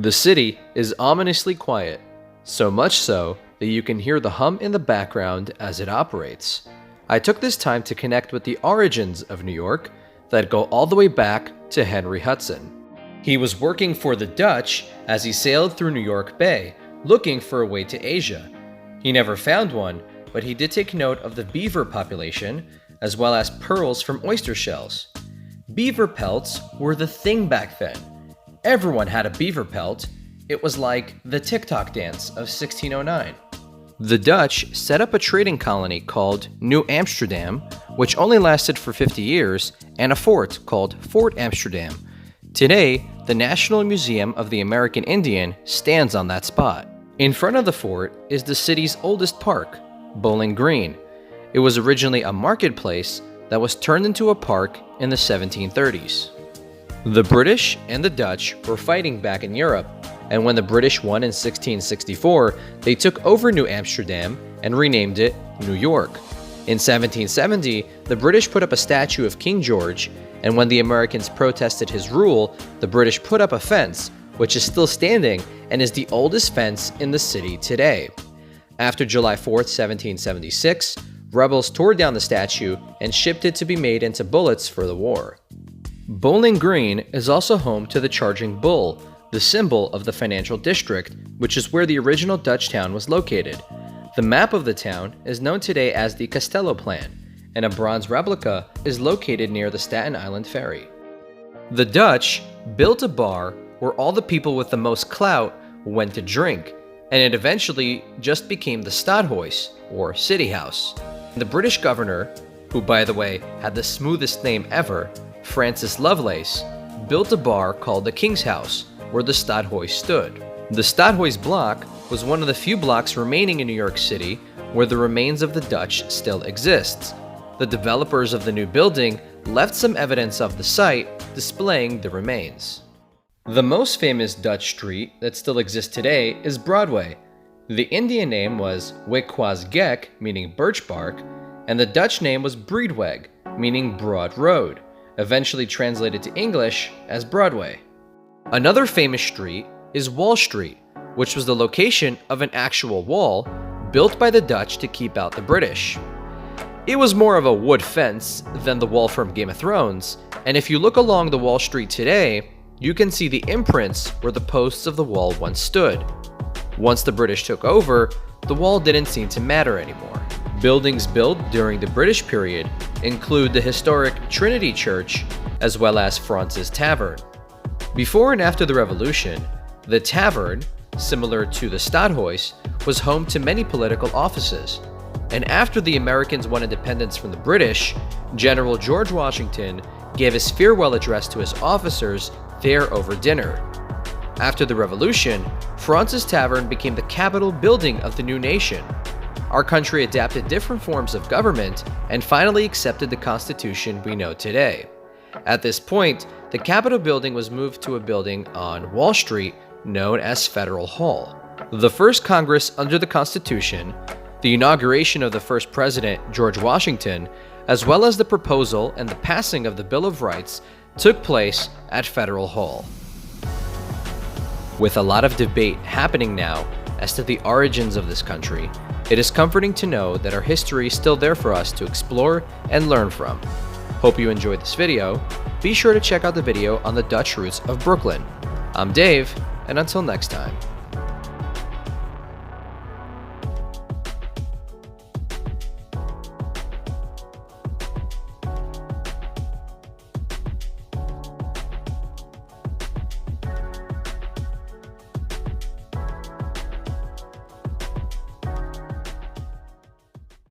The city is ominously quiet, so much so that you can hear the hum in the background as it operates. I took this time to connect with the origins of New York that go all the way back to Henry Hudson. He was working for the Dutch as he sailed through New York Bay, looking for a way to Asia. He never found one, but he did take note of the beaver population, as well as pearls from oyster shells. Beaver pelts were the thing back then. Everyone had a beaver pelt. It was like the TikTok dance of 1609. The Dutch set up a trading colony called New Amsterdam, which only lasted for 50 years, and a fort called Fort Amsterdam. Today, the National Museum of the American Indian stands on that spot. In front of the fort is the city's oldest park, Bowling Green. It was originally a marketplace that was turned into a park in the 1730s. The British and the Dutch were fighting back in Europe, and when the British won in 1664, they took over New Amsterdam and renamed it New York. In 1770, the British put up a statue of King George, and when the Americans protested his rule, the British put up a fence, which is still standing and is the oldest fence in the city today. After July 4th, 1776, rebels tore down the statue and shipped it to be made into bullets for the war. Bowling Green is also home to the Charging Bull, the symbol of the financial district, which is where the original Dutch town was located. The map of the town is known today as the Castello plan, and a bronze replica is located near the Staten Island Ferry. The Dutch built a bar where all the people with the most clout went to drink, and it eventually just became the Stadhuis, or City House. The British governor, who by the way had the smoothest name ever, Fraunces Lovelace, built a bar called the King's House, where the Stadhuis stood. The Stadhuis block was one of the few blocks remaining in New York City where the remains of the Dutch still exists. The developers of the new building left some evidence of the site, displaying the remains. The most famous Dutch street that still exists today is Broadway. The Indian name was Wigquazgek, meaning birch bark, and the Dutch name was Breedweg, meaning broad road, eventually translated to English as Broadway. Another famous street is Wall Street, which was the location of an actual wall built by the Dutch to keep out the British. It was more of a wood fence than the wall from Game of Thrones, and if you look along the Wall Street today, you can see the imprints where the posts of the wall once stood. Once the British took over, the wall didn't seem to matter anymore. Buildings built during the British period include the historic Trinity Church, as well as Fraunces Tavern. Before and after the Revolution, the tavern, similar to the Stadhuis, was home to many political offices. And after the Americans won independence from the British, General George Washington gave his farewell address to his officers there over dinner. After the Revolution, Fraunces Tavern became the Capitol building of the new nation. Our country adapted different forms of government and finally accepted the Constitution we know today. At this point, the Capitol building was moved to a building on Wall Street known as Federal Hall. The first Congress under the Constitution, the inauguration of the first president, George Washington, as well as the proposal and the passing of the Bill of Rights took place at Federal Hall. With a lot of debate happening now as to the origins of this country, it is comforting to know that our history is still there for us to explore and learn from. Hope you enjoyed this video. Be sure to check out the video on the Dutch roots of Brooklyn. I'm Dave, and until next time.